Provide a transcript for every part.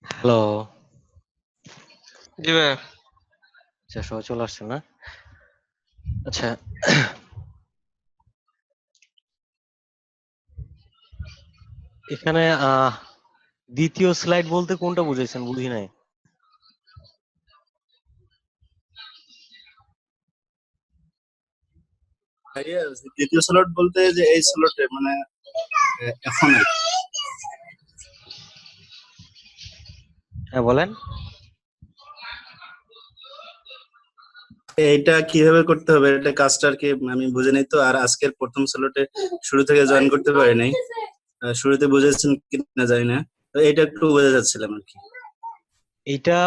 Hello. জি ভাইয়া। আচ্ছা, সবাই চলে আসছে না? আচ্ছা, এখানে দ্বিতীয় স্লাইড বলতে কোনটা বুঝাইছেন? বুঝি নাই। ভাইয়া, দ্বিতীয় স্লট বলতে যে এই স্লটে মানে এখন আর কি। হ্যাঁ, বলেন। এইটা কিভাবে করতে হবে এটা কাজটা আর কি আমি বুঝে নাই তো। আর আজকের প্রথম স্লটে শুরু থেকে জয়েন করতে পারি নাই। শুরুতে বুঝেছেন কিনা জানি না, তো এটা একটু বোঝা যাচ্ছিলাম আর কি। এইটা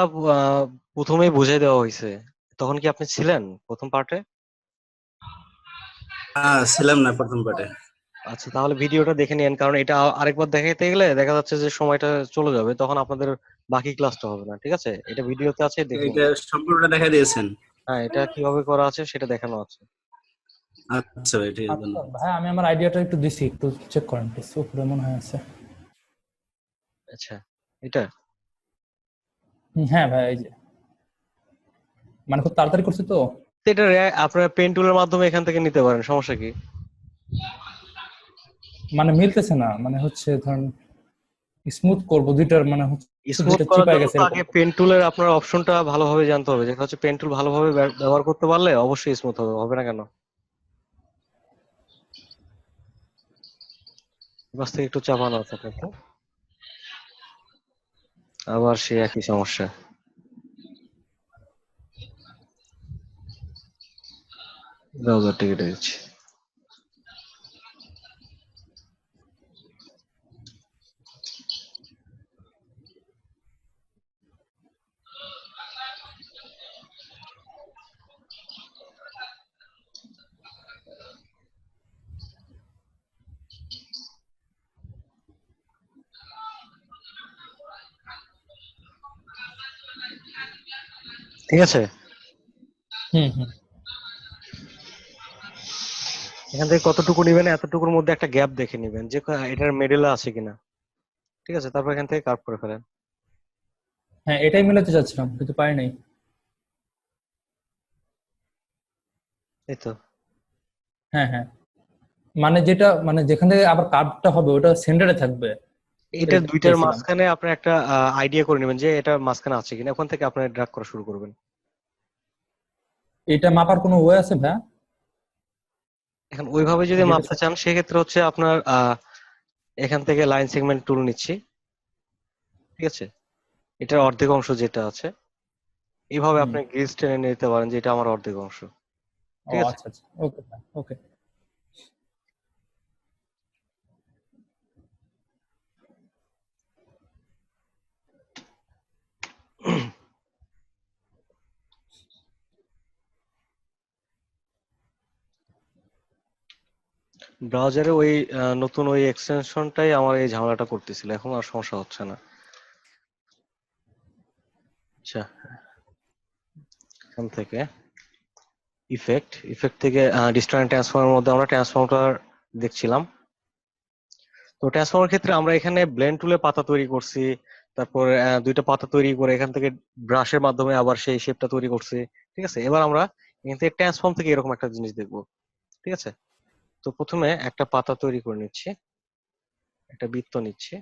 প্রথমেই বুঝাই দেওয়া হয়েছে। তখন কি আপনি ছিলেন প্রথম পার্টে? ছিলাম না প্রথম পার্টে। আচ্ছা, তাহলে ভিডিওটা দেখে নিন, কারণ এটা আরেকবার দেখাইতে গেলে দেখা যাচ্ছে যে সময়টা চলে যাবে, তখন আপনাদের বাকি ক্লাসটা হবে না। ঠিক আছে, এটা ভিডিওতে আছে, দেখে এটা নিন। সম্পূর্ণটা দেখা দিয়েছেন? হ্যাঁ, এটা কিভাবে করা আছে সেটা দেখানো আছে। আচ্ছা ভাই, ঠিক আছে, আচ্ছা ধন্যবাদ। ভাই, আমি আমার আইডিয়াটা একটু দিছি, একটু চেক করেন প্লিজ। উপরে মনে হয় আছে। আচ্ছা, এটা হ্যাঁ ভাই, এই যে মানে খুব তাড়াতাড়ি করছি তো। এটা আপনার পেন টুলের মাধ্যমে এখান থেকে নিতে পারেন, সমস্যা কি? মানে মিলতেছে না, মানে হচ্ছে ধরেন স্মুথ করব দুইটার, মানে হচ্ছে স্মুথ দুইটা করার চিপায় জন্য গেছে তো এরকম। আগে পেন টুলের আপনার অপশনটা ভালোভাবে জানতে হবে, যেটা হচ্ছে পেন টুল ভালোভাবে ব্যবহার করতে পারলে অবশ্যই স্মুথ হবে, হবে না কেন? বাস থেকে একটু চাপানো আছে আপনাকে, আবার সেই একই সমস্যা। ব্রাউজারটা কেটে দিচ্ছি। ঠিক আছে, হুম হুম। এখান থেকে কতটুকু নিবেন, এতটুকুর মধ্যে একটা গ্যাপ দেখে নিবেন যে এটার মিডলে আছে কিনা। ঠিক আছে, তারপর এখান থেকে কাট করে ফেলেন। হ্যাঁ, এটাই মিলাতে চাচ্ছিলাম কিন্তু পাই নাই। এই তো। হ্যাঁ হ্যাঁ, মানে যেটা মানে যেখান থেকে আবার কাটটা হবে ওটা সেন্টারে থাকবে, এটা এটা দুইটার চাইছিলাম। মাঝখানে আপনি একটা আইডিয়া করে নেবেন যে এটা মাঝখানে আছে কিনা, ওখান থেকে আপনি ড্রাগ করা শুরু করবেন। এটা মাপার কোনো ওয়ে আছে ভাই? এখন ওইভাবে যদি যেটা মাপতে চান সেক্ষেত্রে হচ্ছে আপনার এখান থেকে লাইন সেগমেন্ট টুল নিচ্ছি। ঠিক আছে, এটার অর্ধেক অংশ যেটা আছে, এইভাবে হুম। আপনি গ্রিজ টেনে নিতে পারেন যে এটা আমার অর্ধেক অংশ। ও ঠিক আছে, আচ্ছা আচ্ছা, ওকে ভাই, ওকে। ব্রাউজারে ওই নতুন ওই এক্সটেনশনটাই আমার এই ঝামেলাটা করতেছিল, এখন আর সমস্যা হচ্ছে না। আচ্ছা, এখান থেকে ইফেক্ট থেকে ডিস্ট্যান্ট ট্রান্সফর্মের মধ্যে আমরা ট্রান্সফর্মটা দেখছিলাম। তো ট্রান্সফর্মের ক্ষেত্রে আমরা এখানে ব্লেন্ড টুলে পাতা তৈরি করছি, তারপর দুইটা পাতা তৈরি করে এখান থেকে ব্রাশের মাধ্যমে আবার সেই শেপটা তৈরি করছি। ঠিক আছে, এবার আমরা এখান থেকে ট্রান্সফর্ম থেকে এরকম একটা জিনিস দেখবো। ঠিক আছে, তো প্রথমে একটা পাতা তৈরি করে নিচ্ছি, একটা বৃত্ত নিচ্ছি।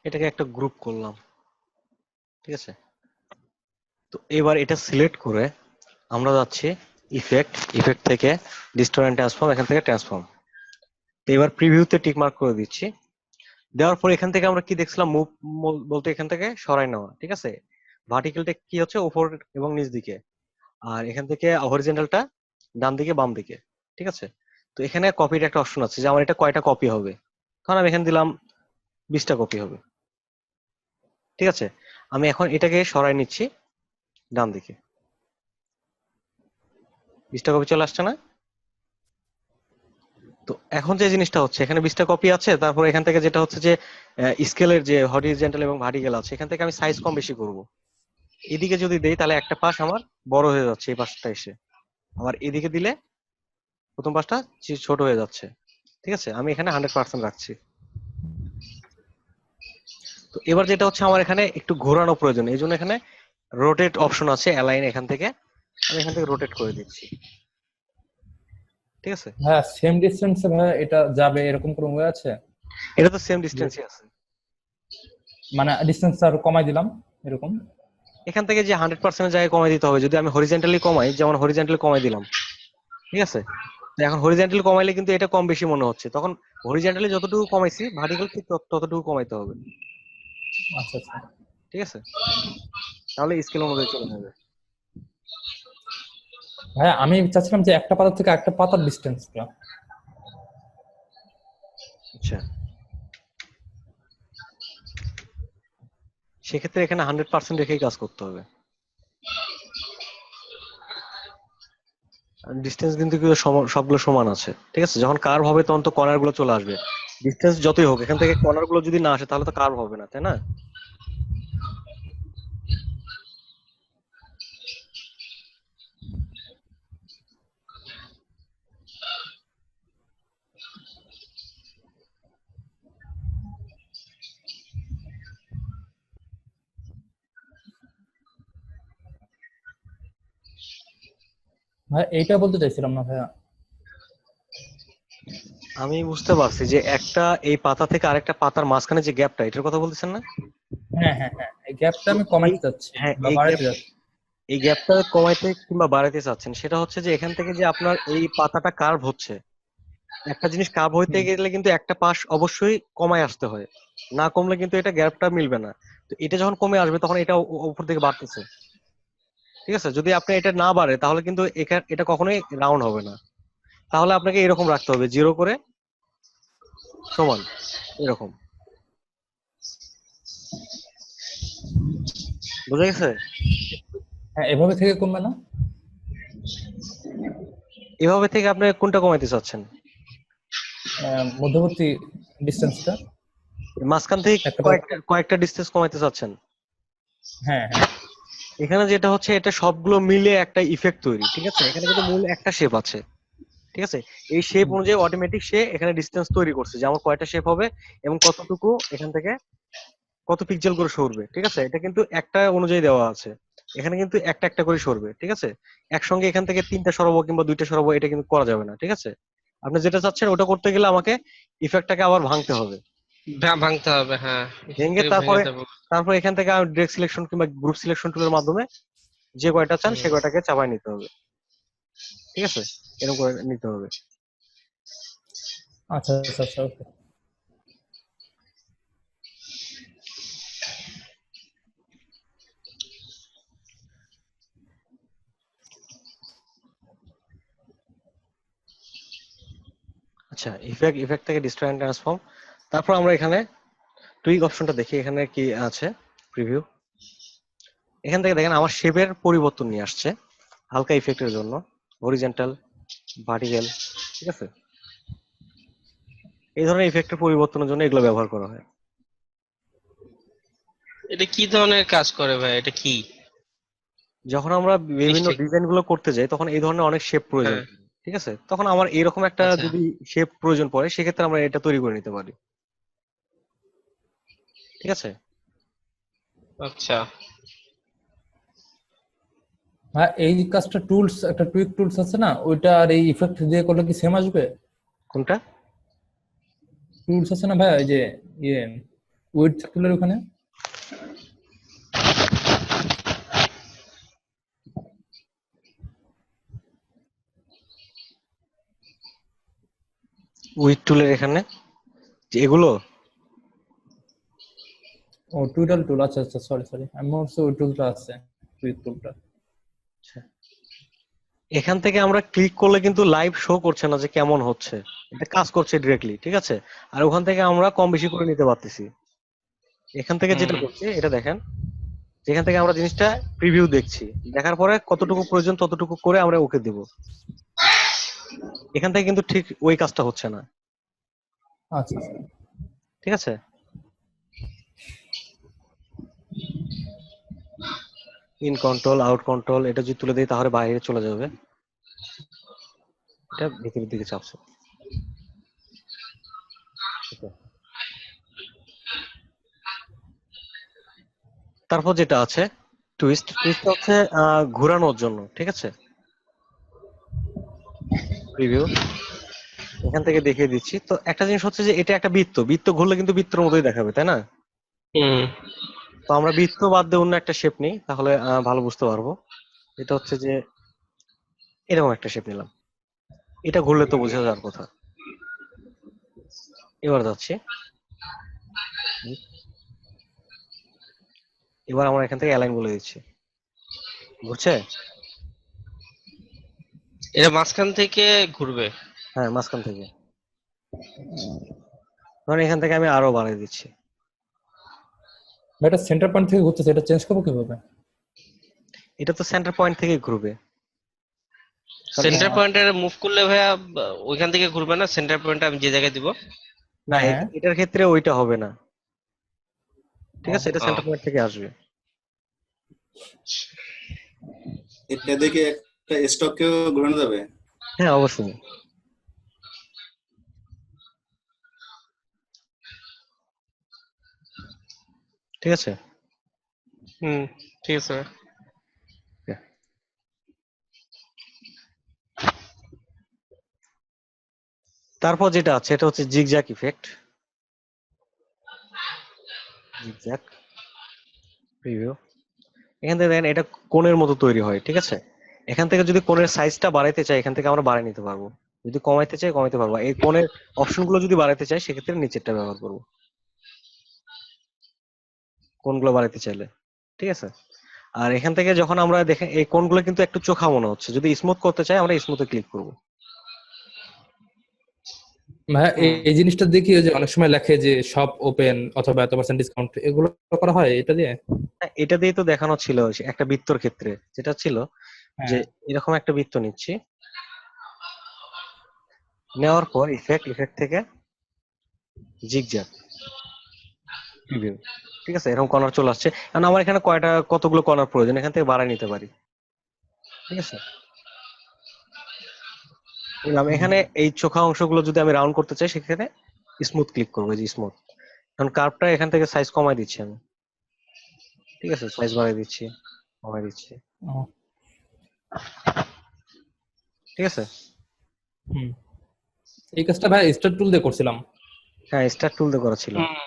এটাকে একটা গ্রুপ করলাম। ঠিক আছে, তো এবার এটা সিলেক্ট করে আমরা যাচ্ছি ইফেক্ট থেকে ডিস্টর্ট ট্রান্সফর্ম, এখান থেকে ট্রান্সফর্ম। তো এবার প্রিভিউতে টিক মার্ক করে দিচ্ছি। দেওয়ার পর এখান থেকে আমরা কি দেখছিলাম, মুভ বলতে এখান থেকে সরাই নেওয়া। ঠিক আছে, ভার্টিক্যালটা কি হচ্ছে উপর এবং নিচ দিকে, আর এখান থেকে হরিজন্টালটা ডান দিকে বাম দিকে। ঠিক আছে, তো এখানে কপির একটা অপশন আছে যে আমার এটা কয়টা কপি হবে, কারণ আমি এখানে দিলাম 20টা কপি হবে। ঠিক আছে, আমি এখন এটাকে সরাই নিচ্ছি, ডান দিকে 20টা কপি চলে আসছে না? তো এখন যে জিনিসটা হচ্ছে এখানে 20টা কপি আছে, তারপর এখান থেকে যেটা হচ্ছে যে স্কেলের যে হরিজন্টাল এবং ভার্টিক্যাল আছে এখান থেকে আমি সাইজ কম বেশি করব। এদিকে যদি দেই তাহলে একটা পাশ আমার বড় হয়ে যাচ্ছে এই পাশটা এসে, আবার এদিকে দিলে প্রথম পাশটা ছোট হয়ে যাচ্ছে। ঠিক আছে, আমি এখানে 100% রাখছি। তো এবার যেটা হচ্ছে আমার এখানে একটু ঘোরানো প্রয়োজন, এই জন্য এখানে রোটেট অপশন আছে অ্যালাইন, এখান থেকে আমি এখান থেকে রোটেট করে দিচ্ছি। ঠিক আছে, হ্যাঁ সেম ডিস্টেন্সে ভাই এটা যাবে এরকম কোনো ওয়ে আছে? এটা তো সেম ডিস্টেন্সই আছে। মানে ডিস্টেন্স আর কমাই দিলাম এরকম? এখান থেকে যে 100% জায়গায় কমাই দিতে হবে, যদি আমি হরিজেন্টালি কমাই, যেমন হরিজেন্টালি কমাই দিলাম, ঠিক আছে, তো এখন হরিজেন্টালি কমাইলে কিন্তু এটা কম বেশি মনে হচ্ছে, তখন হরিজেন্টালি যতটুকু কমাইছি ভার্টিক্যাল ঠিক ততটুকু কমাইতে হবে। আচ্ছা আচ্ছা। ঠিক আছে, তাহলে স্কেল অনুযায়ী চলে যাবে। ভাই আমি চাচ্ছিলাম যে একটা পাতা থেকে একটা পাতার ডিস্টেন্সটা। আচ্ছা, সেক্ষেত্রে এখানে 100% রেখেই কাজ করতে হবে। ডিস্টেন্স কিন্তু সবগুলো সমান আছে। ঠিক আছে, যখন কার্ভ হবে তখন তো কর্নার গুলো চলে আসবে। ডিস্টেন্স যতই হোক এখান থেকে কর্নার গুলো যদি না আসে তাহলে তো কার্ভ হবে না, তাই না? ভাই এইটা বলতে চাইছিলাম না ভাইয়া। আমি বুঝতে পারছি যে একটা এই পাতা থেকে আরেকটা পাতার মাঝখানে যে গ্যাপটা, এটার কথা বলতেছেন না? হ্যাঁ হ্যাঁ হ্যাঁ, এই গ্যাপটা তো আমি এই, কমাতে চাচ্ছি হ্যাঁ, বা বাড়াতে চাচ্ছি। এই গ্যাপটা কমাইতে কিংবা বাড়াইতে চাচ্ছেন, সেটা হচ্ছে যে এখান থেকে যে আপনার এই পাতাটা কার্ভ হচ্ছে, একটা জিনিস কার্ভ হইতে হুম। গেলে কিন্তু একটা পাশ অবশ্যই কমায় আসতে হয়, না কমলে কিন্তু এটা গ্যাপটা মিলবে না। তো এটা যখন কমে আসবে তখন এটা উপর দিকে বাড়তেছে। ঠিক আছে, যদি আপনি এটা না বাড়ে তাহলে কিন্তু এটা কখনোই রাউন্ড হবে না। তাহলে আপনাকে এরকম রাখতে হবে, 0 করে সমান এরকম। বুঝা গেছে? হ্যাঁ এভাবে থেকে কমবে না? এভাবে থেকে আপনি কোনটা কমাইতে চাচ্ছেন? মধ্যবর্তী ডিস্টেন্সটা মাঝখান থেকে একটা পাতা। কয়েকটা কয়েকটা ডিসটেন্স কমাইতে চাচ্ছেন? হ্যাঁ হ্যাঁ। এখানে যেটা হচ্ছে এটা সবগুলো মিলে একটা ইফেক্ট তৈরি। ঠিক আছে, এখানে কিন্তু মূল একটা শেপ আছে। ঠিক আছে, এই শেপ হুম। অনুযায়ী অটোমেটিক সে এখানে ডিসটেন্স তৈরি করছে যে আমার কয়টা শেপ হবে এবং কতটুকু এখান থেকে কত পিক্সেল করে সরবে। ঠিক আছে, এটা কিন্তু একটা অনুযায়ী দেওয়া আছে, এখানে কিন্তু একটা একটা করে সরবে। ঠিক আছে, একসঙ্গে এখান থেকে 3টা সরাবো কিংবা 2টা সরাবো এটা কিন্তু করা যাবে না। ঠিক আছে, আপনি যেটা চাচ্ছেন ওটা করতে গেলে আমাকে ইফেক্টটাকে আবার ভাঙতে হবে। ভাঙতে হবে, হ্যাঁ। ভেঙে এক্ষেত্রে ভেঙে তারপরে দেবো। তারপর এখান থেকে আমি ডিরেক্ট সিলেকশন কিংবা গ্রুপ সিলেকশন টুলের মাধ্যমে যে কয়টা চান সে হুম। কয়টাকে চাপাই নিতে হবে। ঠিক আছে, এরকম করে নিতে হবে। আচ্ছা আচ্ছা আচ্ছা ওকে। আচ্ছা, ইফেক্ট থেকে ডিস্ট্রয় এন্ড ট্রান্সফর্ম, তারপর আমরা এখানে টুইক অপশনটা দেখি এখানে কি আছে। প্রিভিউ, এখান থেকে দেখেন আমার শেপের পরিবর্তন নিয়ে আসছে হালকা ইফেক্টের জন্য, হরিজন্টাল, ভার্টিক্যাল। ঠিক আছে, এই ধরনের ইফেক্টের পরিবর্তনের জন্য এগুলো ব্যবহার করা হয়। এটা কি ধরনের কাজ করে ভাই, এটা কি যখন আমরা বিভিন্ন জিনিসটা? ডিজাইন গুলো করতে যাই তখন এই ধরনের অনেক শেপ প্রয়োজন হ্যাঁ। পড়ে। ঠিক আছে, তখন আমার এরকম একটা আচ্ছা যদি শেপ প্রয়োজন পড়ে সেক্ষেত্রে আমরা এটা তৈরি করে নিতে পারি। ঠিক আছে, আচ্ছা। হ্যাঁ এই কাজটা টুলস, একটা টুইক টুলস আছে না, ওইটা আর এই ইফেক্ট দিয়ে করলে কি সেম আসবে? কোনটা? টুলস আছে না ভাই, এই যে ইয়ে উইডথ টুলের ওখানে। উইথ টুলের এখানে যে এগুলো, ও টুইডল টুল, আচ্ছা আচ্ছা সরি সরি, আমি ভাবছি ওই টুলটা আছে, টুইক টুলটা। এখান থেকে আমরা ক্লিক করলে কিন্তু লাইভ শো করছে না যে কেমন হচ্ছে, এটা কাজ করছে ডিরেক্টলি। ঠিক আছে, আর ওখান থেকে আমরা কম বেশি করে নিতে পারতেছি। এখান থেকে যেটা হুম। করছে এটা দেখেন, যেখান থেকে আমরা জিনিসটা প্রিভিউ দেখছি, দেখার পরে কতটুকু প্রয়োজন ততটুকু করে আমরা ওকে দিব। এখান থেকে কিন্তু ঠিক ওই কাজটা হচ্ছে না, আচ্ছা আচ্ছা। ঠিক আছে? ইন কন্ট্রোল আউট কন্ট্রোল এটা যদি তুলে দিই তাহলে বাইরে চলে যাবে, এটা ভিতরের দিকে চাপছে। Okay. তারপর যেটা আছে টুইস্ট, টুইস্ট হচ্ছে ঘোরানোর জন্য, ঠিক আছে? প্রিভিউ এখান থেকে দেখিয়ে দিচ্ছি। তো একটা জিনিস হচ্ছে যে এটা একটা বৃত্ত, বৃত্ত ঘুরলে কিন্তু বৃত্তের মতোই দেখাবে, তাই না? হুম। তো আমরা বৃত্ত বাদ দিয়ে অন্য একটা শেপ নিই, তাহলে ভালো বুঝতে পারবো। এটা হচ্ছে যে এরকম একটা শেপ নিলাম, এটা ঘুরলে তো বোঝা যাওয়ার কথা। এবার যাচ্ছি, এবার আমরা এখান থেকে অ্যালাইন বলে দিচ্ছি, ঘুরছে? এটা মাঝখান থেকে ঘুরবে। হ্যাঁ মাঝখান থেকে। ধরেন এখান থেকে আমি আরো বাড়িয়ে দিচ্ছি। এটা সেন্টার পয়েন্ট থেকে ঘুরতেছে, এটা চেঞ্জ করবো কিভাবে? এটা তো সেন্টার পয়েন্ট থেকে ঘুরবে। সেন্টার পয়েন্টে মুভ করলে ভাইয়া ওইখান থেকে ঘুরবে না, সেন্টার পয়েন্ট আমি যে জায়গায় দিব। না হ্যাঁ। এটার ক্ষেত্রে ওইটা হবে না, ঠিক আছে? এটা ও। সেন্টার পয়েন্ট থেকে আসবে। এটা দেখে একটা স্টককেও ঘোরানো যাবে। হ্যাঁ অবশ্যই। ঠিক আছে। হুম, ঠিক আছে ভাইয়া। Yeah. তারপর যেটা আছে এটা হচ্ছে জিগজ্যাগ ইফেক্ট। জিগজ্যাগ প্রিভিউ, এখান থেকে দেখেন এটা কোণের মতো তৈরি হয়, ঠিক আছে? এখান থেকে যদি কোণের সাইজটা বাড়াইতে চাই এখান থেকে আমরা বাড়াই নিতে পারবো, যদি কমাইতে চাই কমাইতে পারবো। এই কোণের অপশনগুলো যদি বাড়াইতে চাই সেক্ষেত্রে নিচেরটা ব্যবহার করবো, কোণগুলো বাড়াইতে চাইলে, ঠিক আছে? আর এখান থেকে যখন আমরা দেখেন এই কোণগুলো কিন্তু একটু চোখা মনে হচ্ছে, যদি স্মুথ করতে চাই আমরা স্মুথে ক্লিক করবো। ভাইয়া এই জিনিসটা দেখি যে অনেক সময় লেখে যে সব ওপেন অথবা এত পার্সেন্ট ডিসকাউন্ট, এগুলো করা হয় এটা দিয়ে? হ্যাঁ, এটা দিয়ে তো দেখানো ছিল একটা বৃত্তর ক্ষেত্রে, যেটা ছিল যে হ্যাঁ। এরকম একটা বৃত্ত নিচ্ছি, নেওয়ার পর ইফেক্ট, ইফেক্ট থেকে জিগজ্যাগ প্রিভিউ, ঠিক আছে? এরকম কর্নার চলে আসছে। কারণ আমার এখানে কতগুলো কর্নার প্রয়োজন, এখান থেকে বাড়ায় নিতে পারি, ঠিক আছে? নিলাম। এখানে এই চোখা অংশগুলো যদি আমি রাউন্ড করতে চাই সেখানে স্মুথ ক্লিক করবো, এই যে স্মুথ। কারণ কার্ভটা এখান থেকে সাইজ কমাই দিচ্ছি আমি, ঠিক আছে? সাইজ বাড়াই দিচ্ছি, কমাই দিচ্ছি, ও, ঠিক আছে? হুম। এই কাজটা ভাই স্টার টুল দিয়ে করছিলাম। হ্যাঁ স্টার টুল দিয়ে করা ছিল। হুম।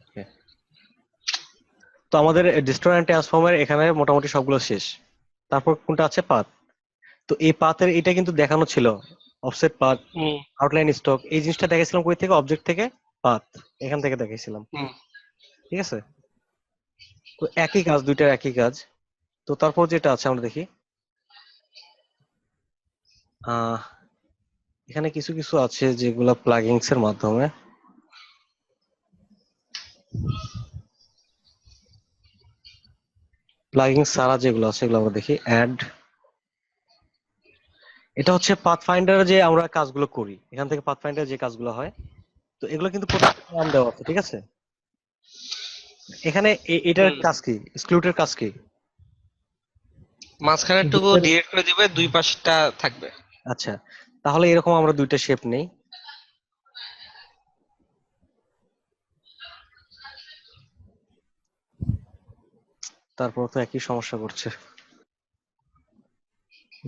Okay. তো আমাদের ডিস্ট্রয় এন্ড ট্রান্সফর্মের এখানে মোটামুটি সবগুলো শেষ। তারপর কোনটা আছে? পাথ। তো এই পাথের এটা কিন্তু দেখানো ছিল অফসেট পাথ, হুম। আউটলাইন স্টক, এই জিনিসটা দেখাইছিলাম কই থেকে? অবজেক্ট থেকে পাথ, এখান থেকে দেখাইছিলাম, হুম। ঠিক আছে? তো একই কাজ, দুইটার একই কাজ। তো তারপর যেটা আছে আমরা দেখি, আহ এখানে কিছু কিছু আছে যেগুলা প্লাগইনস এর মাধ্যমে, প্লাগইনস ছাড়া যেগুলো আছে সেগুলো আমরা দেখি। অ্যাড, এটা হচ্ছে পাথফাইন্ডার যে আমরা কাজগুলো করি, এখান থেকে পাথফাইন্ডার যে কাজগুলো হয়, তো এগুলো কিন্তু প্রত্যেকটা নাম দেওয়া আছে, ঠিক আছে? এখানে এটার হুম। কাজ কি? এক্সক্লুডের কাজ কি? মাঝখানে টুকু ডিলিট করে দিবে, দুই পাশটা থাকবে। আচ্ছা, তাহলে এরকম আমরা দুইটা শেপ নেই। তারপর তো একই সমস্যা করছে,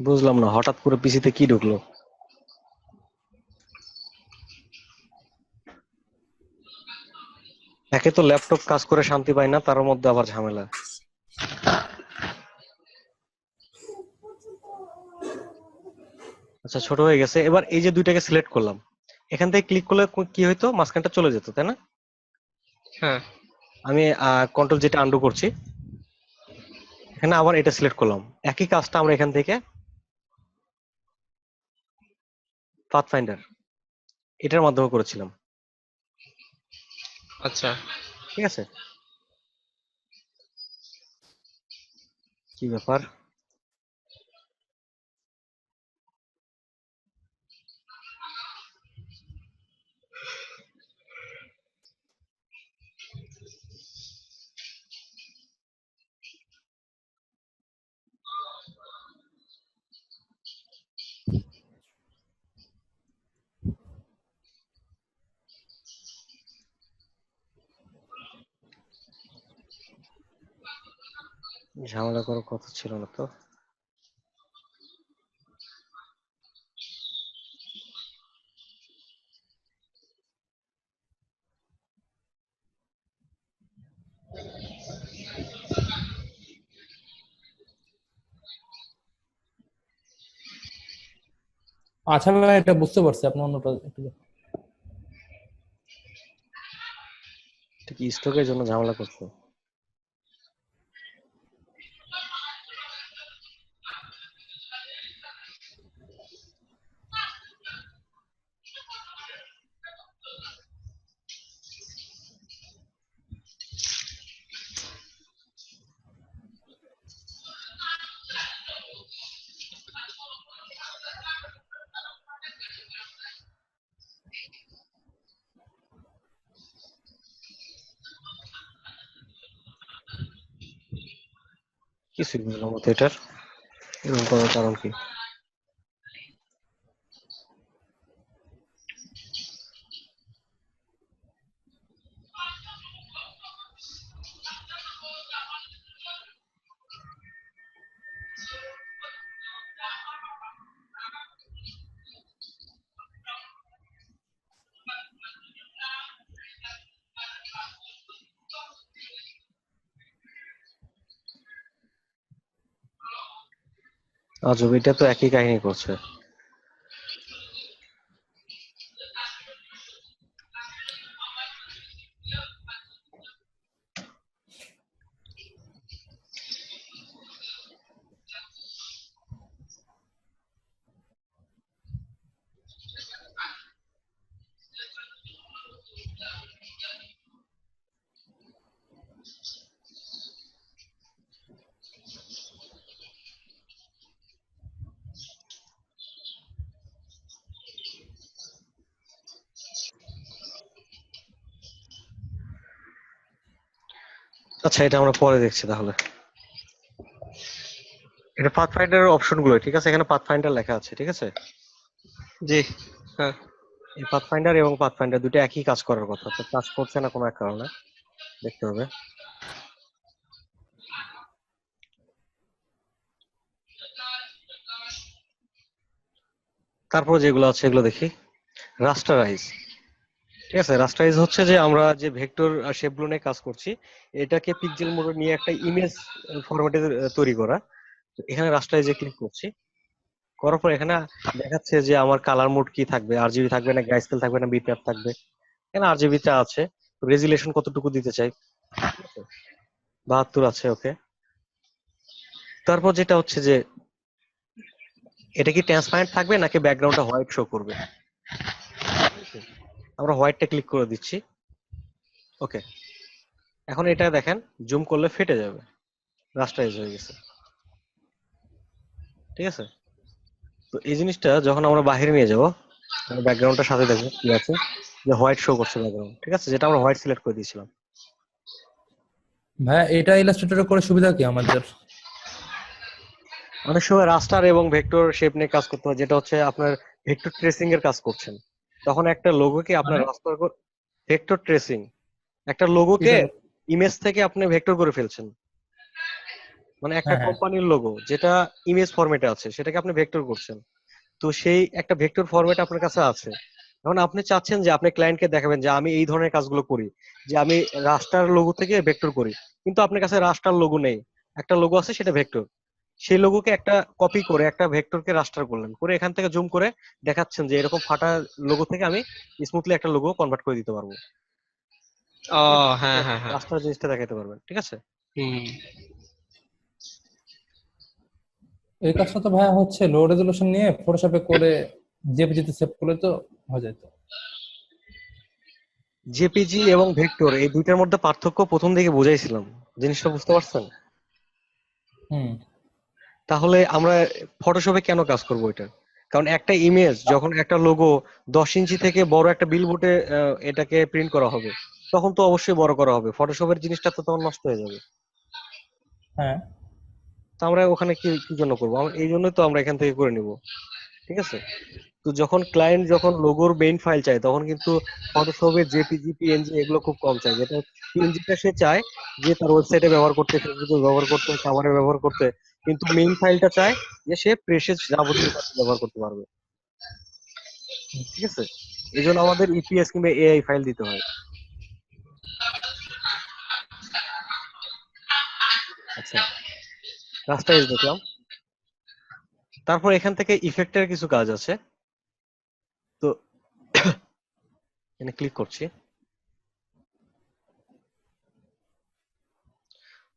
বুঝলাম না হঠাৎ করে পিসিতে কি ঢুকলো। একে তো ল্যাপটপ কাজ করে শান্তি পায় না, তার মধ্যে আবার ঝামেলা। আচ্ছা ছোট হয়ে গেছে। এবার এই যে দুইটাকে সিলেক্ট করলাম, এখান থেকে ক্লিক করলে কি হইতো? মাঝখানটা চলে যেত, তাই না? হ্যাঁ। আমি কন্ট্রোল যেটা আন্ডু করছি, এখানে আবার এটা সিলেক্ট করলাম, একই কাজটা আমরা এখান থেকে পাথফাইন্ডার এটার মাধ্যমে করেছিলাম। আচ্ছা, ঠিক আছে? কি ব্যাপার? ঝামেলা করার কথা ছিল না তো। আচ্ছা ভাই, এটা বুঝতে পারছি, আপনি অন্যটা একটু এটা কি স্টকের জন্য ঝামেলা করছো? কিছুই বুঝলাম না তো এটার, এরকম করার কারণ কি? আজব, এটা তো একই কাহিনী করছে। আচ্ছা, এটা আমরা পরে দেখছি তাহলে। এটা পাথফাইন্ডার অপশন গুলো, ঠিক আছে? এখানে পাথফাইন্ডার লেখা আছে, ঠিক আছে? জি, হ্যাঁ। এই পাথফাইন্ডার এবং পাথফাইন্ডার দুটো একই কাজ করার কথা, তো কাজ করছে না কোনো এক কারণে, দেখতে হবে। তারপর যেগুলো আছে এগুলো দেখি। রাস্টারাইজ, ঠিক আছে? রাস্টারাইজ হচ্ছে যে আমরা যে ভেক্টর শেপগুলো নিয়ে কাজ করছি, এটাকে পিক্সেল মোডে নিয়ে একটা ইমেজ ফরম্যাটে তৈরি করা। তো এখানে রাস্টারাইজে ক্লিক করছি, করার পর এখানে দেখাচ্ছে যে আমার কালার মোড কি থাকবে, আরজিবি থাকবে না গ্রাইস্কেল থাকবে না বিপিআর থাকবে। এখানে আরজিবি টা আছে, রেজুলেশন কতটুকু দিতে চাই, ঠিক আছে? 72 আছে, ওকে। তারপর যেটা হচ্ছে যে এটা কি ট্রান্সপারেন্ট থাকবে নাকি ব্যাকগ্রাউন্ডটা হোয়াইট শো করবে। আমরা হোয়াইটটা ক্লিক করে দিচ্ছি, ওকে। এখন এটা দেখেন, জুম করলে ফেটে যাবে, রাস্টারাইজ হয়ে গেছে, ঠিক আছে? তো এই জিনিসটা যখন আমরা বাইরে নিয়ে যাবো, ব্যাকগ্রাউন্ডটার সাথে দেখবো কি আছে, যে হোয়াইট শো করছে ব্যাকগ্রাউন্ড, ঠিক আছে? যেটা আমরা হোয়াইট সিলেক্ট করে দিয়েছিলাম। ভাইয়া, এটা ইলাস্ট্রেটরে করে সুবিধা কি আমাদের? অনেক সময় রাস্টার এবং ভেক্টর শেপ নিয়ে কাজ করতে হয়, যেটা হচ্ছে আপনার ভেক্টর ট্রেসিং এর কাজ করছেন, তখন একটা লোগোকে আপনার মানে রাস্টার, ভেক্টর ট্রেসিং, একটা লোগোকে এটা, ইমেজ থেকে আপনি ভেক্টর করে ফেলছেন। মানে একটা হ্যাঁ হ্যাঁ কোম্পানির লোগো যেটা ইমেজ ফরম্যাটে আছে, সেটাকে আপনি ভেক্টর করছেন। তো সেই একটা ভেক্টর ফরম্যাট আপনার কাছে আছে। এখন আপনি চাচ্ছেন যে আপনি ক্লায়েন্টকে দেখাবেন যে আমি এই ধরনের কাজগুলো করি, যে আমি রাস্টার লোগো থেকে ভেক্টর করি, কিন্তু আপনার কাছে রাস্টার লোগো নেই, একটা লোগো আছে সেটা ভেক্টর। সেই লোগোকে একটা কপি করে একটা ভেক্টরকে রাস্টার করলেন, করে এখান থেকে জুম করে দেখাচ্ছেন যে এরকম ফাটা লোগো থেকে আমি স্মুথলি একটা লোগো কনভার্ট করে দিতে পারবো। ও, হ্যাঁ হ্যাঁ হ্যাঁ। রাস্টার জিনিসটা দেখাতে পারবেন, ঠিক আছে? হুম। এই কাজটা তো ভাইয়া হচ্ছে লো রেজলিউশন নিয়ে ফটোশপে করে জেপিজিতে সেভ করলে তো হয়ে যেত। জেপিজি এবং ভেক্টর এই দুইটার মধ্যে পার্থক্য প্রথম দিকে বুঝাইছিলাম, জিনিসটা বুঝতে পারছেন? হুম। তাহলে আমরা ফটোশপে কেন কাজ করবো এটা? কারণ একটা ইমেজ যখন একটা লোগো 10 ইঞ্চি থেকে বড় একটা বিলবোর্ডে এটাকে প্রিন্ট করা হবে, তখন তো অবশ্যই বড় করা হবে, ফটোশপের জিনিসটা তো তখন নষ্ট হয়ে যাবে। হ্যাঁ। তো আমরা ওখানে কি কি জন্য করবো? এই জন্যই তো আমরা এখান থেকে করে নিব, ঠিক আছে? তো যখন ক্লায়েন্ট যখন লোগোর মেইন ফাইল চায় তখন কিন্তু ফটোশপের জেপিজি পিএনজি এগুলো খুব কম চায়, যেটা পিএনজিটা সে চায় যে তার ওয়েবসাইটে ব্যবহার করতে, ফেসবুকে ব্যবহার করতে, কাভারে ব্যবহার করতে, কিন্তু মেইন ফাইলটা চায় যে সে প্রেসে যাবতীয় কাজে ব্যবহার করতে পারবে, ঠিক আছে? এই জন্য আমাদের ইপিএস কিংবা এআই ফাইল দিতে হয়। আচ্ছা, রাস্টাইজ দেখলাম। তারপর এখান থেকে ইফেক্টের কিছু কাজ আছে, তো এখানে ক্লিক করছি।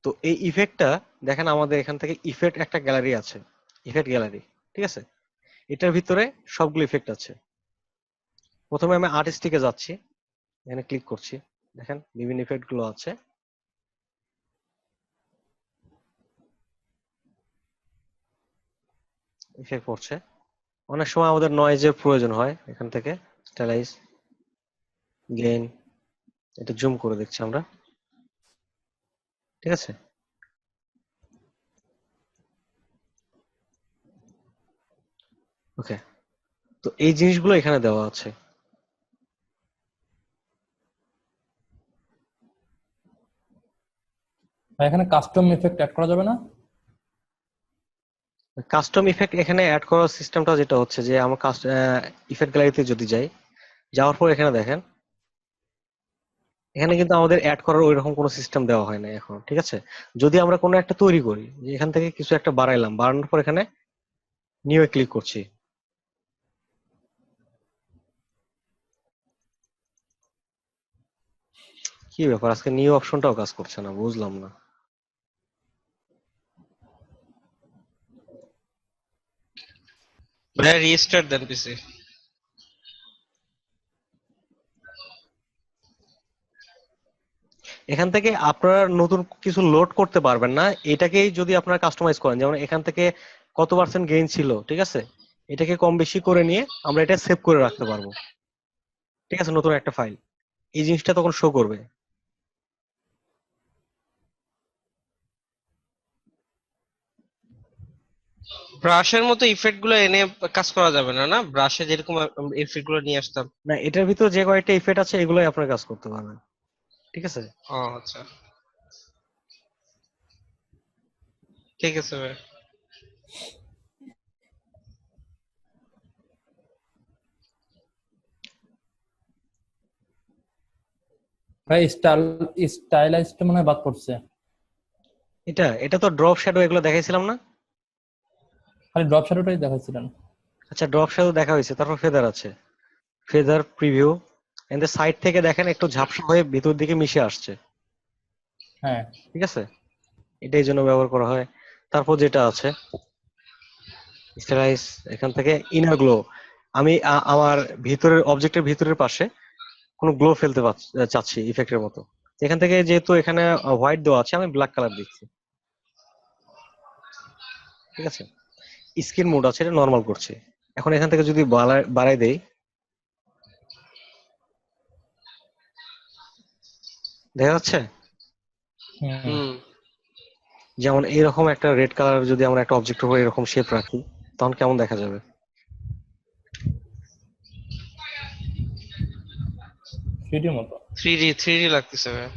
তো এই ইফেক্টটা দেখেন, আমাদের এখান থেকে ইফেক্ট একটা গ্যালারি আছে, ইফেক্ট গ্যালারি, ঠিক আছে? এটার ভিতরে সবগুলো ইফেক্ট আছে। প্রথমে আমি আর্টিস্টিকে যাচ্ছি, এখানে ক্লিক করছি, দেখেন বিভিন্ন ইফেক্ট গুলো আছে। ইফেক্ট পড়ছে। অনেক সময় আমাদের নয়েজের প্রয়োজন হয়, এখান থেকে স্টাইলাইজ, গেইন, এটা জুম করে দেখছি আমরা, ঠিক আছে? ওকে, তো এই জিনিসগুলো এখানে দেওয়া আছে। আর এখানে কাস্টম ইফেক্ট অ্যাড করা যাবে না? কাস্টম ইফেক্ট এখানে অ্যাড করার সিস্টেমটা যেটা হচ্ছে যে আমার ইফেক্ট গ্যালারিতে যদি যাই, যাওয়ার পর এখানে দেখেন, এখানে কিন্তু আমাদের অ্যাড করার ওইরকম কোনো সিস্টেম দেওয়া হয় না এখন, ঠিক আছে? যদি আমরা কোনো একটা তৈরি করি, যে এখান থেকে কিছু একটা বাড়াইলাম, বাড়ানোর পর এখানে নিউ এ ক্লিক করছি, কি ব্যাপার আজকে নিউ অপশনটাও কাজ করছে না, বুঝলাম না। ভাইয়া রিস্টার্ট দেন পিসি। এখান থেকে আপনারা নতুন কিছু লোড করতে পারবেন না, এটাকেই যদি আপনারা কাস্টমাইজ করেন, যেমন এখান থেকে কত পার্সেন্ট গেইন ছিল, ঠিক আছে, এটাকে কম বেশি করে নিয়ে আমরা এটা সেভ করে রাখতে পারবো, ঠিক আছে, নতুন একটা ফাইল, এই জিনিসটা তখন শো করবে। ব্রাশের মতো ইফেক্ট গুলো এনে কাজ করা যাবে না? না, ব্রাশে যেরকম ইফেক্ট গুলো নিয়ে আসতাম। না, এটার ভিতর যে কয়েকটা ইফেক্ট আছে এগুলোই আপনার কাজ করতে পারবেন, ঠিক আছে? ও আচ্ছা, ঠিক আছে ভাই। ভাই স্টাইলাইজটা মনে হয় বাদ পড়ছে। এটা এটা তো ড্রপ শ্যাডো এগুলো দেখাইছিলাম না? খালি ড্রপ শ্যাডোটাই দেখাচ্ছিলেন। আচ্ছা, ড্রপ শ্যাডো দেখা হয়েছে, তারপর ফেদার আছে, ফেদার প্রিভিউ, এন্ড সাইড থেকে দেখেন একটু ঝাপসা হয়ে ভিতর দিকে মিশে আসছে, হ্যাঁ। ঠিক আছে? এটাই জন্য ব্যবহার করা হয়। তারপর যেটা আছে স্টাইলাইজ, এখান থেকে ইনার গ্লো, আমি আমার ভিতরের অবজেক্টের ভিতরের পাশে কোনো গ্লো ফেলতে চাচ্ছি ইফেক্টের মতো, এখান থেকে যেহেতু এখানে হোয়াইট দেওয়া আছে আমি ব্ল্যাক কালার দিচ্ছি, ঠিক আছে? স্ক্রিন মোড আছে, এটা নর্মাল করছি। এখন এখান থেকে যদি বাড়াই দেই, দেখা যাচ্ছে হুম। হুম। যেমন এরকম একটা রেড কালার যদি আমরা একটা অবজেক্টের উপর এরকম শেপ রাখি, তখন কেমন দেখা যাবে? 3D মতো। 3D লাগতেছে ভাই।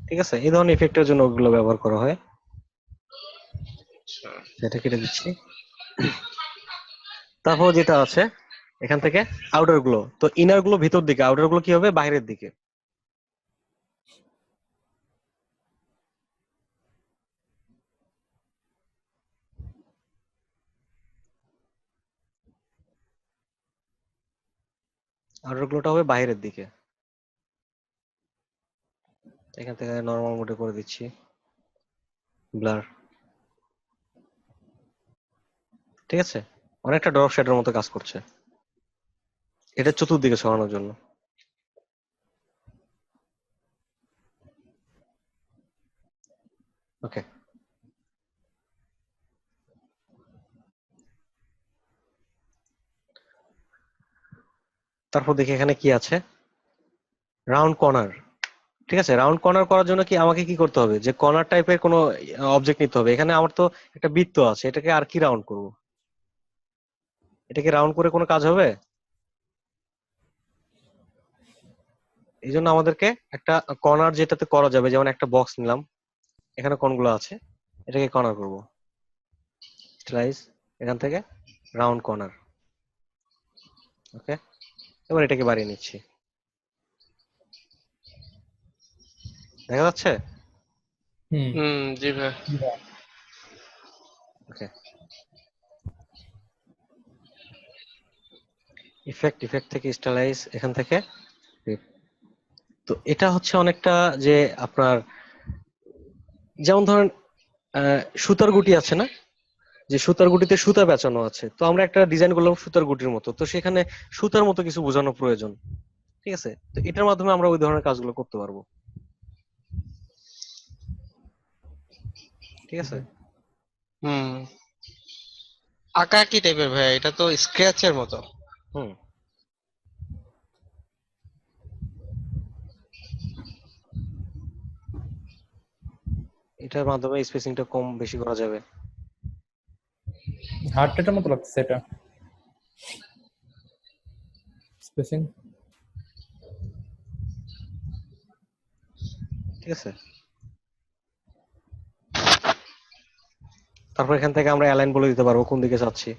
ঠিক আছে, এই ধরনের ইফেক্টের জন্য ওগুলো ব্যবহার করা হয়। আচ্ছা। সেটা কেটে দিচ্ছি। তারপর যেটা আছে এখান থেকে আউটার গুলো, তো ইনার গুলো ভিতর দিকে, আউটার গুলো কি হবে বাইরের দিকে। আউটার গুলোটা হবে বাইরের দিকে। এখান থেকে নরমাল মোডে করে দিচ্ছি, ব্লার, ঠিক আছে? অনেকটা ড্রপ শ্যাডোর মতো কাজ করছে, এটা চতুর্দিকে ছড়ানোর জন্য। ওকে, তারপর দেখি এখানে কি আছে, রাউন্ড কর্নার। ঠিক আছে, রাউন্ড কর্নার করার জন্য কি আমাকে কি করতে হবে, যে কর্নার টাইপের কোনো অবজেক্ট নিতে হবে। এখানে আমার তো একটা বৃত্ত আছে, এটাকে আর কি রাউন্ড করব? এটাকে রাউন্ড করে কোনো কাজ হবে? এই জন্য আমাদেরকে একটা কর্নার যেটাতে করা যাবে, যেমন একটা বক্স নিলাম, এখানে কোনগুলো আছে, এটাকে কর্নার করব, স্লাইস, এখান থেকে রাউন্ড কর্নার। ওকে, এবার এটাকে বাড়িয়ে নিচ্ছি, দেখা যাচ্ছে? হুম। জি ভাই। ওকে, ইফেক্ট থেকে স্টাইলাইজ, এখান থেকে flip। তো এটা হচ্ছে অনেকটা যে আপনার, যেমন ধরেন সুতার গুটি আছে না, যে সুতার গুটিতে সুতা বেচানো আছে, তো আমরা একটা ডিজাইন করলাম সুতার গুটির মতো, তো সেখানে সুতার মতো কিছু বোঝানো প্রয়োজন। ঠিক আছে, তো এটার মাধ্যমে আমরা ওই ধরনের কাজগুলো করতে পারবো। ঠিক আছে, হুম, আঁকা কি টাইপের ভাই? এটা তো স্ক্র্যাচের মতো। হুম, এটার মাধ্যমে স্পেসিংটা কম বেশি করা যাবে। হার্ট রেটের মতো লাগছে এটা স্পেসিং। ঠিক আছে, তারপর এখান থেকে আমরা অ্যালাইন বলে দিতে পারবো কোন দিকে যাচ্ছি।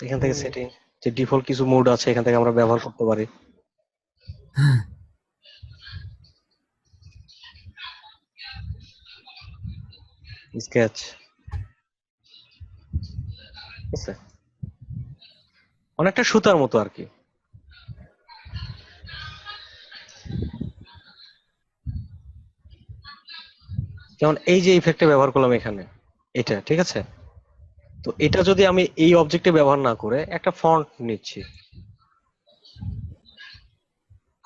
এখান থেকে সেটিং, যে ডিফল্ট কিছু মোড আছে এখান থেকে আমরা ব্যবহার করতে পারি। স্কেচ, ঠিক আছে, অনেকটা সুতার মতো আর কি। যেমন এই যে ইফেক্টটা ব্যবহার করলাম এখানে, এটা ঠিক আছে, তো এটা যদি আমি এই অবজেক্টে ব্যবহার না করে একটা ফন্ট নিচ্ছি,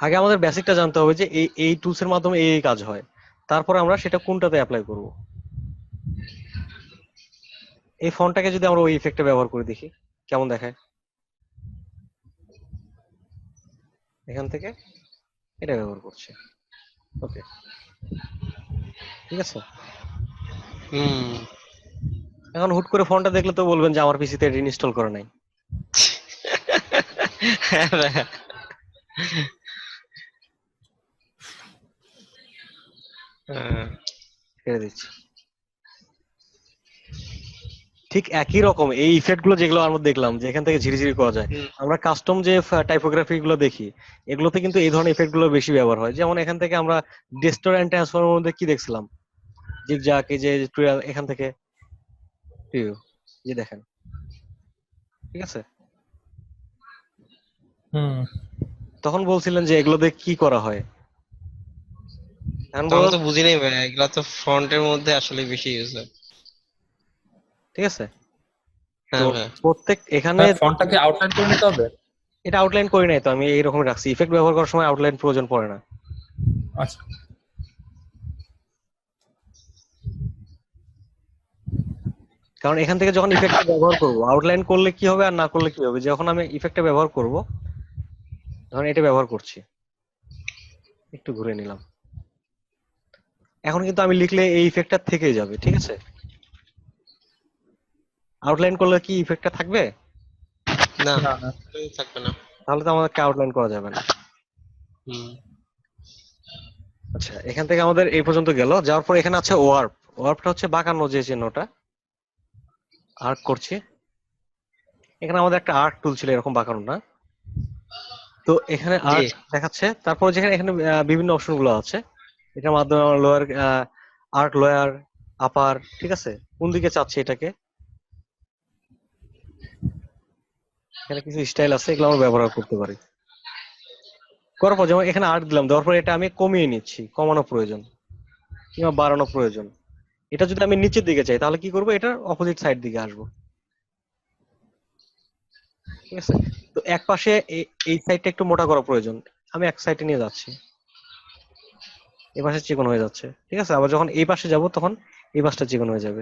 আগে আমাদের বেসিকটা জানতে হবে যে এই টুলস এর মাধ্যমে এই কাজ হয়, তারপর আমরা সেটা কোনটাতে অ্যাপ্লাই করব। এই ফন্টটাকে যদি আমরা ওই ইফেক্টে ব্যবহার করে দেখি কেমন দেখায়, এখান থেকে এটা ব্যবহার করছে। ওকে, ঠিক আছে, হুম। এখন হুট করে ফন্টটা দেখলে তো বলবেন যে আমার পিসিতে এটা ইনস্টল করা নাই। হ্যাঁ ভাই। হ্যাঁ। ছেড়ে দিচ্ছি। ঠিক একই রকম এই ইফেক্ট গুলো যেগুলো আমরা দেখলাম যে এখান থেকে ঝিরিঝিরি করা যায়, হুম, আমরা কাস্টম যে টাইপোগ্রাফি গুলো দেখি, এগুলোতে কিন্তু এই ধরনের ইফেক্ট গুলো বেশি ব্যবহার হয়। যেমন এখান থেকে আমরা ডিস্টর এন্ড ট্রান্সফর্মের মধ্যে কি দেখছিলাম, জিগজ্যাগ, এই যে টুয়াল, এখান থেকে প্রিভিউ, যে দেখেন, ঠিক আছে, হুম। তখন বলছিলেন যে এগুলো দিয়ে কি করা হয়, এখন তো আমরা বলুন। তো বুঝি নাই ভাই, এগুলা তো ফ্রন্টের মধ্যে আসলে বেশি ইউজ হয়। ঠিক আছে, তো হ্যাঁ ভাই। প্রত্যেক এখানে ফন্টটাকে আউটলাইন করে নিতে হবে। এটা আউটলাইন করি নাই তো, আমি এইরকম রাখছি, ইফেক্ট ব্যবহার করার সময় আউটলাইন প্রয়োজন পড়ে না। আচ্ছা। কারণ এখান থেকে যখন ইফেক্টটা ব্যবহার করব, আউটলাইন করলে কি হবে আর না করলে কি হবে, যখন আমি ইফেক্টটা ব্যবহার করব, ধরেন এটা ব্যবহার করছি, একটু ঘুরে নিলাম, এখন কিন্তু আমি লিখলে এই ইফেক্টটা থেকেই যাবে। ঠিক আছে, আউটলাইন করলে কি ইফেক্টটা থাকবে? না, না না। থাকবে না। তাহলে তো আমাদেরকে আউটলাইন করা যাবে না। হুম। আচ্ছা, এখান থেকে আমাদের এই পর্যন্ত গেল, যাওয়ার পর এখানে আছে ওয়ার্প। ওয়ার্পটা হচ্ছে বাঁকানো যে চিহ্নটা, আর্ক করছি। এখানে আমাদের একটা আর্ক টুল ছিল এরকম বাঁকানো না, তো এখানে জি। আর্ক দেখাচ্ছে। তারপর যেখানে এখানে বিভিন্ন অপশন গুলো আছে, এটার মাধ্যমে আমরা লোয়ার আর্ক, লোয়ার, আপার, ঠিক আছে, কোন দিকে চাচ্ছি এটাকে, এখানে কিছু স্টাইল আছে, এগুলো আমরা ব্যবহার করতে পারি। করার পর যেমন এখানে আর্ক দিলাম, দেওয়ার পর এটা আমি কমিয়ে নিচ্ছি, কমানো প্রয়োজন কিংবা বাড়ানো প্রয়োজন। এটা যদি আমি নিচের দিকে চাই তাহলে কি করবো, এটার অপোজিট সাইড দিকে আসবো। ঠিক আছে। তো এক পাশে এই সাইডটা একটু মোটা করা প্রয়োজন, আমি এক সাইডে নিয়ে যাচ্ছি, এই পাশে চিকন হয়ে যাচ্ছে। ঠিক আছে, আবার যখন এই পাশে যাব তখন এই পাশটা চিকন হয়ে যাবে।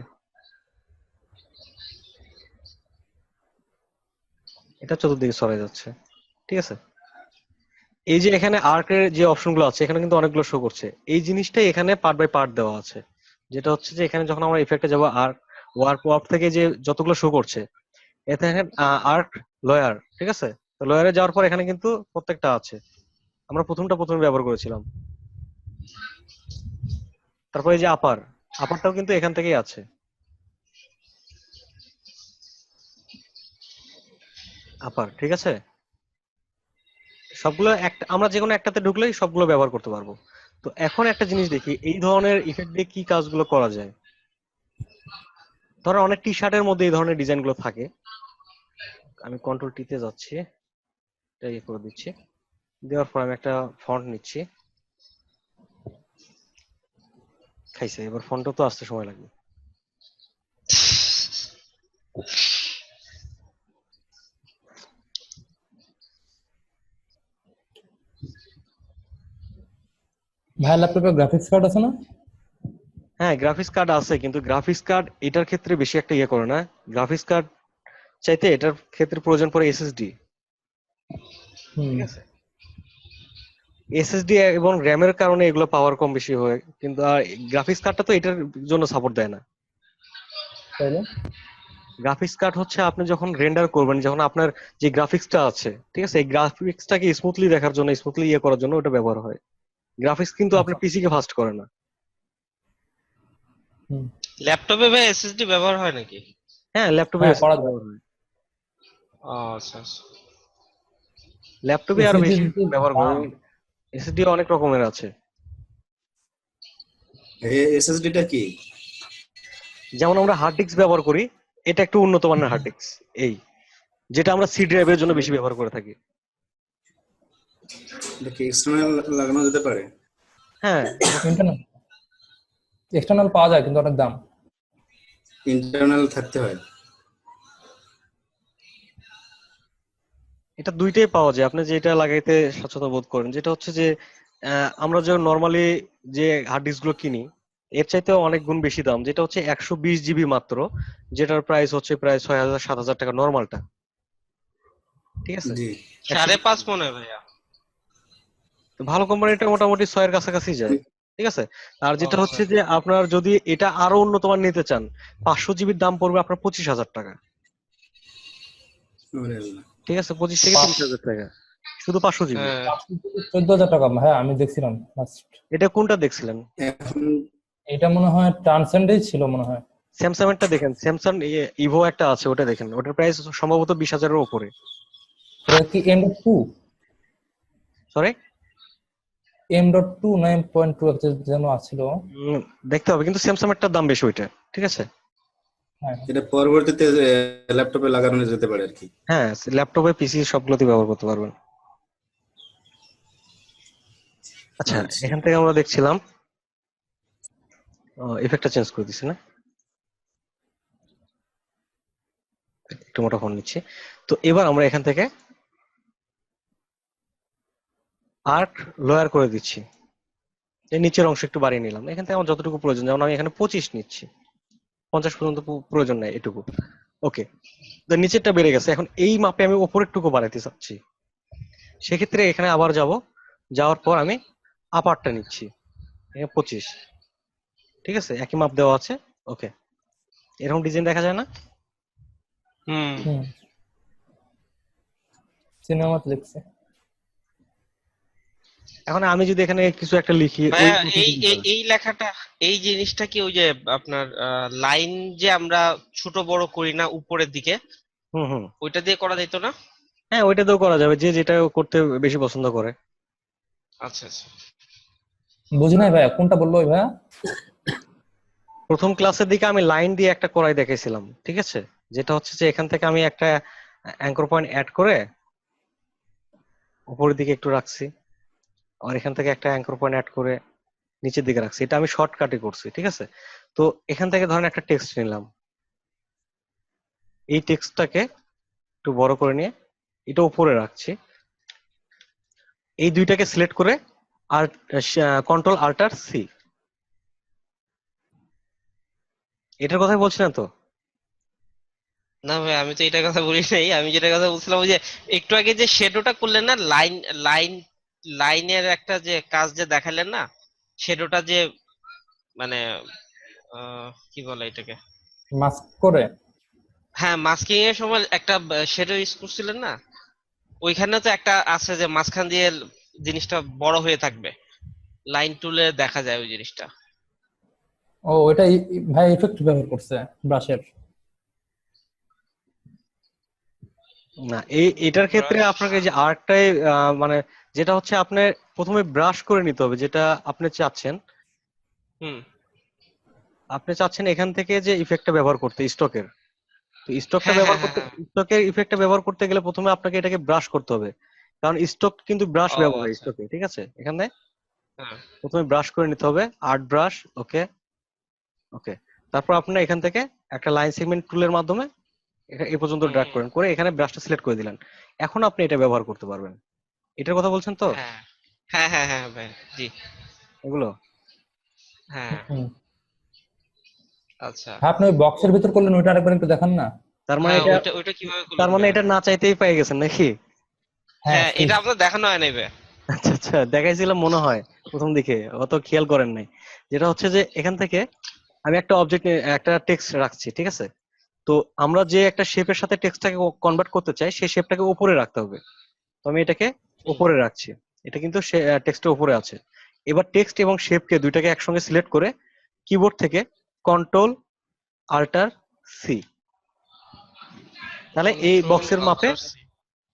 এটা চতুর্দিকে সরে যাচ্ছে। ঠিক আছে, এই যে এখানে আর্কের যে অপশনগুলো আছে এখানে কিন্তু অনেকগুলো শো করছে, এই জিনিসটাই এখানে পার্ট বাই পার্ট দেওয়া আছে। যেটা হচ্ছে যে এখানে যখন আমরা ইফেক্টে যাবো আর্ক ওয়ার্ক ওয়ার্ক থেকে যে যতগুলো শো করছে এতে আর্ক লয়ার। ঠিক আছে, তো লয়ারে যাওয়ার পর এখানে কিন্তু প্রত্যেকটা আছে, আমরা প্রথমে ব্যবহার করেছিলাম। তারপরে এই যে আপারটাও কিন্তু এখান থেকেই আছে। আপার, ঠিক আছে, সবগুলো একটা আমরা যে কোনো একটাতে ঢুকলেই সবগুলো ব্যবহার করতে পারবো। তো এখন একটা জিনিস দেখি, এই ধরনের ইফেক্ট দিয়ে কি কাজগুলো করা যায়। ধরো অনেক টি শার্টের মধ্যে এই ধরনের ডিজাইন গুলো থাকে, আমি কন্ট্রোল টিতে যাচ্ছি, এটা ইয়ে করে দিচ্ছি, দেওয়ার পর আমি একটা ফন্ট নিচ্ছি, খাইছে, এবার ফন্টও তো আসতে সময় লাগবে। ভাই ল্যাপটপে গ্রাফিক্স কার্ড আছে না? হ্যাঁ, গ্রাফিক্স কার্ড আছে, কিন্তু গ্রাফিক্স কার্ড এটার ক্ষেত্রে বেশি একটা ইয়ে করে না। গ্রাফিক্স কার্ড চাইতে এটার ক্ষেত্রে প্রয়োজন পড়ে এসএসডি। হুম। ঠিক আছে, এসএসডি এবং র্যামের কারণে এগুলো পাওয়ার কম বেশি হয়, কিন্তু গ্রাফিক্স কার্ডটা তো এটার জন্য সাপোর্ট দেয় না। তাইলে গ্রাফিক্স কার্ড হচ্ছে আপনি যখন রেন্ডার করবেন, যখন আপনার যে গ্রাফিক্সটা আছে, ঠিক আছে, এই গ্রাফিক্সটাকে স্মুথলি দেখার জন্য, স্মুথলি ইয়ে করার জন্য ওটা ব্যবহার হয়। গ্রাফিক্স কিন্তু আপনার পিসি কে ফাস্ট করে না। হুম। ল্যাপটপে ভাই এসএসডি ব্যবহার হয় নাকি? হ্যাঁ, ল্যাপটপে হ্যাঁ, করা যায়। ব্যবহার হয়, আচ্ছা আচ্ছা। ল্যাপটপে আরো SSD বেশি যে ব্যবহার করে। দাম, এসএসডি অনেক রকমের আছে, এসএসডি টা কি? যেমন আমরা হার্ড ডিস্ক ব্যবহার করি, এটা একটু উন্নত মানের হার্ড ডিস্ক, এই যেটা আমরা সি ড্রাইভের জন্য বেশি ব্যবহার করে থাকি। এটা কি এক্সটার্নাল লাগানো যেতে পারে? হ্যাঁ, ইন্টারনাল এক্সটার্নাল পাওয়া যায় কিন্তু অনেক দাম। ইন্টারনাল থাকতে হয়? এটা দুইটাই পাওয়া যায়, আপনি যেটা লাগাইতে স্বাচ্ছন্দ্য বোধ করেন। যেটা হচ্ছে যে আমরা যে নর্মালি যে হার্ড ডিস্ক গুলো কিনি এর চাইতে অনেক গুণ বেশি দাম, যেটা হচ্ছে 120 জিবি মাত্র, যেটার প্রাইস হচ্ছে প্রায় 6,000 7,000 টাকা নর্মালটা। ঠিক আছে, জি। 5.5 মনে হয় ভাইয়া। ভালো কোম্পানিটা মোটামুটি 6 এর কাছাকাছি যায়। ঠিক আছে, আর যেটা আচ্ছা। হচ্ছে যে আপনার যদি এটা আরো উন্নত মান নিতে চান 500 জিবির দাম পড়বে আপনার 25,000 টাকা। ওরে আল্লাহ। ঠিক আছে, 25 থেকে 30,000 টাকা শুধু 500 জিবি। হ্যাঁ 14,000 টাকা। হ্যাঁ, আমি দেখছিলাম লাস্ট। এটা কোনটা দেখছিলেন? এখন এটা মনে হয় ট্রান্সেন্ডেই ছিল মনে হয়। স্যামসাং এরটা দেখেন, স্যামসাং ইভো একটা আছে, ওটা দেখেন, ওটার প্রাইস সম্ভবত 20,000 এর উপরে। এটা কি M.2 সরি, M.2 না M.2 যেন আছিল। দেখতে হবে, কিন্তু স্যামসাং এরটার দাম বেশি ওইটা। ঠিক আছে, হ্যাঁ, এটা পরবর্তীতে ল্যাপটপে লাগানো যেতে পারে আর কি। হ্যাঁ, ল্যাপটপে পিসি সবগুলোতে ব্যবহার করতে পারবেন। আচ্ছা, আচ্ছা। এখান থেকে আমরা দেখছিলাম ইফেক্টটা চেঞ্জ করে দিছি না, একটু মোটা ফোন নিচ্ছি। তো এবার আমরা এখান থেকে আর্ক লোয়ার করে দিচ্ছি, এই নিচের অংশ একটু বাড়িয়ে নিলাম। এখান থেকে আমার যতটুকু প্রয়োজন, যেমন আমি এখানে 25 নিচ্ছি, 50 পর্যন্ত প্রয়োজন নাই, এটুকু। ওকে, তো নিচেরটা বেড়ে গেছে, এখন এই মাপে আমি ওপরের টুকু বাড়াইতে চাচ্ছি। সেক্ষেত্রে এখানে আবার যাওয়ার পর আমি আপারটা নিচ্ছি, 25। ঠিক আছে, একই মাপ দেওয়া আছে। ওকে, এরকম ডিজাইন দেখা যায় না? হুম। হুম, সিনেমাতে দেখছি। এখন আমি যদি এখানে কিছু একটা লিখি, ওই ভাইয়া ওকে এই কি এই হবে? এই লেখাটা, এই জিনিসটা কি ওই যে আপনার লাইন যে আমরা ছোট বড় করি না উপরের দিকে, হুম হুম, ওইটা দিয়ে করা যেত না? হ্যাঁ, ওইটাতেও করা যাবে, যে যেটা করতে বেশি পছন্দ করে। আচ্ছা আচ্ছা। বুঝি নাই ভাইয়া, কোনটা বললো ওই ভাইয়া? প্রথম ক্লাসের দিকে আমি লাইন দিয়ে একটা করাই দেখেছিলাম। ঠিক আছে, যেটা হচ্ছে যে এখান থেকে আমি একটা অ্যাঙ্কর পয়েন্ট অ্যাড করে উপরের দিকে একটু রাখছি, আর এখান থেকে একটা অ্যাঙ্কর পয়েন্ট অ্যাড করে নিচের দিকে রাখছি। এটা আমি শর্টকাটে করছি। ঠিক আছে, তো এখান থেকে ধরেন একটা টেক্সট নিলাম, এই টেক্সটটাকে একটু বড় করে নিয়ে এটা উপরে রাখছি। এই দুইটাকে সিলেক্ট করে আর কন্ট্রোল আল্টার সি, এটার কথাই বলছি না তো? না ভাই, আমি তো এটার কথা বলি নাই। আমি যেটা কথা বলছিলাম ওই যে একটু আগে যে শ্যাডোটা করলেন না, লাইন লাইন লাইনের একটা যে কাজ যে দেখালেন না, শ্যাডোটা যে মানে কি বলে এটাকে, মাস্ক করে। হ্যাঁ মাস্কিং এর সময় একটা শ্যাডো ইউজ করছিলেন না, ওইখানে তো একটা আছে যে মাঝখান দিয়ে জিনিসটা বড় হয়ে থাকবে, লাইন টুলে দেখা যায় ওই জিনিসটা। ও এটা ভাই ইফেক্ট ব্যবহার করছে ব্রাশের। না, এটার ক্ষেত্রে আপনাকে যে আর্টটাই মানে যেটা হচ্ছে আপনি প্রথমে ব্রাশ করে নিতে হবে, যেটা আপনি চাচ্ছেন। হুম। আপনি চাচ্ছেন এখান থেকে যে ইফেক্টটা ব্যবহার করতে স্টকের, তো স্টকটা হ্যাঁ ব্যবহার হ্যাঁ হ্যাঁ করতে, হ্যাঁ। স্টকের ইফেক্টটা ব্যবহার করতে গেলে প্রথমে আপনাকে এটাকে ব্রাশ করতে হবে, কারণ স্টক কিন্তু ব্রাশ ও ব্যবহার হয় আচ্ছা। স্টকে, ঠিক আছে? এখানে হ্যাঁ। প্রথমে ব্রাশ করে নিতে হবে, আর্ট ব্রাশ, ওকে ওকে। তারপর আপনার এখান থেকে একটা লাইন সেগমেন্ট টুলের মাধ্যমে এ পর্যন্ত হুম ড্র্যাগ হুম। করেন, করে এখানে ব্রাশটা সিলেক্ট করে দিলেন। এখন আপনি এটা ব্যবহার করতে পারবেন। এটার কথা বলছেন তো? হ্যাঁ হ্যাঁ হ্যাঁ হ্যাঁ ভাই, জি। এগুলো হ্যাঁ। হুম। আচ্ছা। হ্যাঁ, আপনি ওই বক্সের ভিতর করলেন, ওইটা আরেকবার একটু দেখান না। তার মানে হ্যাঁ, এটা, ওইটা ওইটা কিভাবে তার করলেন মানে ভাই? এটা না চাইতেই পেয়ে গেছেন নাকি? হ্যাঁ হ্যাঁ, এটা আপনার দেখানো হয় নাই ভাই। আচ্ছা আচ্ছা, দেখাইছিলাম মনে হয় প্রথম দিকে, অত খেয়াল করেন নাই। যেটা হচ্ছে যে এখান থেকে আমি একটা অবজেক্ট, একটা টেক্সট রাখছি, ঠিক আছে? তো আমরা যে একটা শেপের সাথে টেক্সটটাকে কনভার্ট করতে চাই, সেই শেপটাকে উপরে রাখতে হবে। তো আমি এটাকে হুম। উপরে রাখছি, এটা কিন্তু টেক্সটের উপরে আছে। এবার টেক্সট এবং শেপকে দুইটাকে একসঙ্গে সিলেক্ট করে কিবোর্ড থেকে কন্ট্রোল আল্টার সি, তাহলে এই কন্ট্রোল বক্সের মাপে, আল্টার সি।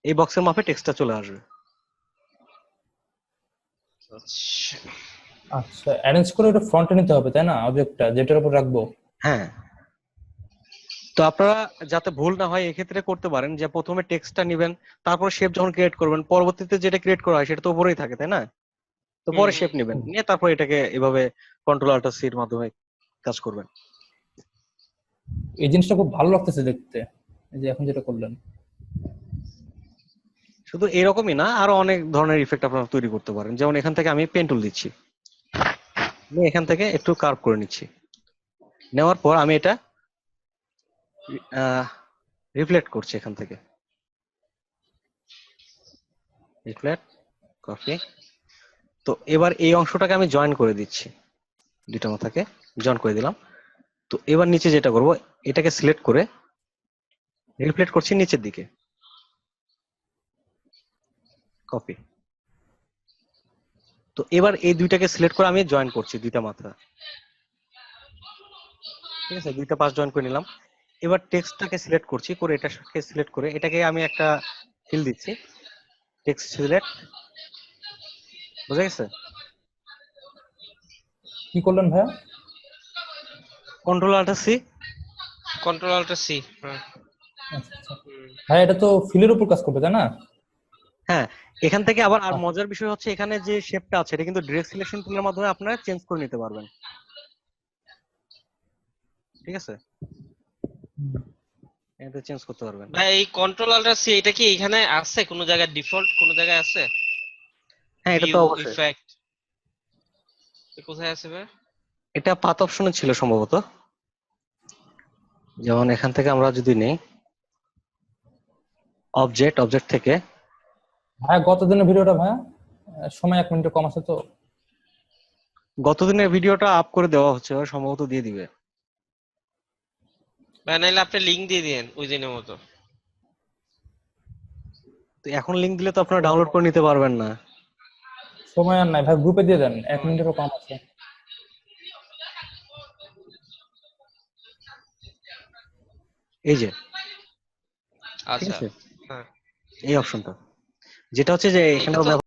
এই বক্সের মাপে টেক্সটটা চলে আসবে। আচ্ছা। আচ্ছা, অ্যারেঞ্জ করে ওটা ফ্রন্টে নিতে হবে তাই না, অবজেক্টটা যেটার উপর রাখবো? হ্যাঁ, তো আপনারা যাতে ভুল না হয় এক্ষেত্রে করতে পারেন যে প্রথমে টেক্সটটা নেবেন, তারপর শেপ যখন ক্রিয়েট করবেন, পরবর্তীতে যেটা ক্রিয়েট করা হয় সেটা তো উপরেই থাকে, তাই না? তো হুম পরে হুম। শেপ নেবেন, নিয়ে তারপর এটাকে এভাবে কন্ট্রোল আল্টার সি এর মাধ্যমে কাজ করবেন। এই জিনিসটা খুব ভালো লাগতেছে দেখতে, এই যে এখন যেটা করলেন। শুধু এরকমই না, আরো অনেক ধরনের ইফেক্ট আপনারা তৈরি করতে পারেন। যেমন এখান থেকে আমি পেন টুল দিচ্ছি, আমি এখান থেকে একটু কার্ভ করে নিচ্ছি, নেওয়ার পর আমি এটা রিফ্লেক্ট করছি এখান থেকে, রিফ্লেক্ট, কপি। তো এবার এই অংশটাকে আমি জয়েন করে দিচ্ছি, দুইটা মাথাকে জয়েন করে দিলাম। তো এবার নিচে যেটা করব, এটাকে সিলেক্ট করে রিফ্লেক্ট করছি নিচের দিকে, কপি। তো এবার এই দুইটাকে সিলেক্ট করে আমি জয়েন করছি দুইটা মাথা, ঠিক আছে? দুইটা পাশ জয়েন করে নিলাম। এবার টেক্সটটাকে সিলেক্ট করছি, করে এটাকে সিলেক্ট করে এটাকে আমি একটা ফিল দিচ্ছি, টেক্সট সিলেক্ট, বুঝা গেছে? কি করলেন ভাইয়া? Control alt C. Control alt C. হ্যাঁ। আচ্ছা আচ্ছা। হুম। ভাই এটা তো ফিলের উপর কাজ করবে তাই না? হ্যাঁ, এখান থেকে আবার আর মজার বিষয় হচ্ছে এখানে যে শেপটা আছে এটা কিন্তু ডিরেক্ট সিলেকশন টুলের মাধ্যমে আপনারা চেঞ্জ করে নিতে পারবেন, ঠিক আছে? এটা চেঞ্জ করতে পারবেন। ভাই এই কন্ট্রোল আল্টার সি এটা কি এখানে আছে কোনো জায়গায়, ডিফল্ট কোনো জায়গায় আছে? হ্যাঁ, এটা তো ভিউ অবশ্যই, ইফেক্ট কোথায় আছে ভাই? এটা পাথ অপশনে ছিল সম্ভবত। যেমন এখান থেকে আমরা যদি নেই অবজেক্ট, অবজেক্ট থেকে ভাইয়া গত দিনের ভিডিওটা ভাইয়া, সময় 1 মিনিট কম আছে তো। গতদিনের ভিডিওটা আপ করে দেওয়া হচ্ছে, ওরা সম্ভবত দিয়ে দিবে। ভাই নাইলে আপনি লিংক দিয়ে দিন ওই দিনের মতো। তো এখন লিংক দিলে তো আপনারা ডাউনলোড করে নিতে পারবেন না। সময় আর নাই ভাই, গ্রুপে দিয়ে দেন, 1 মিনিটেরও কম আছে। এই যে, ঠিক আচ্ছা। আছে, হ্যাঁ, এই অপশনটা যেটা হচ্ছে যে এখানে এটা তো